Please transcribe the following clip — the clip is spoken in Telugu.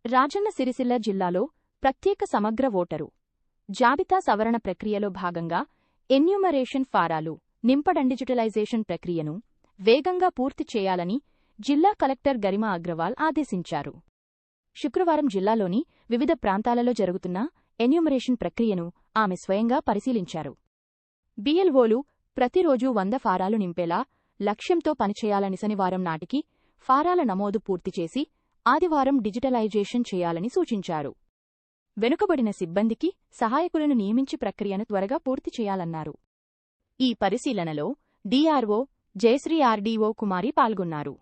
రాజన్న సిరిసిల్ల జిల్లాలో ప్రత్యేక సమగ్ర ఓటరు జాబితా సవరణ ప్రక్రియలో భాగంగా ఎన్యూమరేషన్ ఫారాలు నింపడం డిజిటలైజేషన్ ప్రక్రియను వేగంగా పూర్తి చేయాలని జిల్లా కలెక్టర్ గరిమా అగ్రవాల్ ఆదేశించారు. శుక్రవారం జిల్లాలోని వివిధ ప్రాంతాలలో జరుగుతున్న ఎన్యూమరేషన్ ప్రక్రియను ఆమె స్వయంగా పరిశీలించారు. బిఎల్ఓలు ప్రతిరోజూ 100 ఫారాలు నింపేలా లక్ష్యంతో పనిచేయాలని శనివారం నాటికి ఫారాల నమోదు పూర్తి చేసి ఆదివారం డిజిటలైజేషన్ చేయాలని సూచించారు. వెనుకబడిన సిబ్బందికి సహాయకులను నియమించి ప్రక్రియను త్వరగా పూర్తి చేయాలన్నారు. ఈ పరిశీలనలో డీఆర్ఓ జయశ్రీ ఆర్డీఓ కుమారి పాల్గొన్నారు.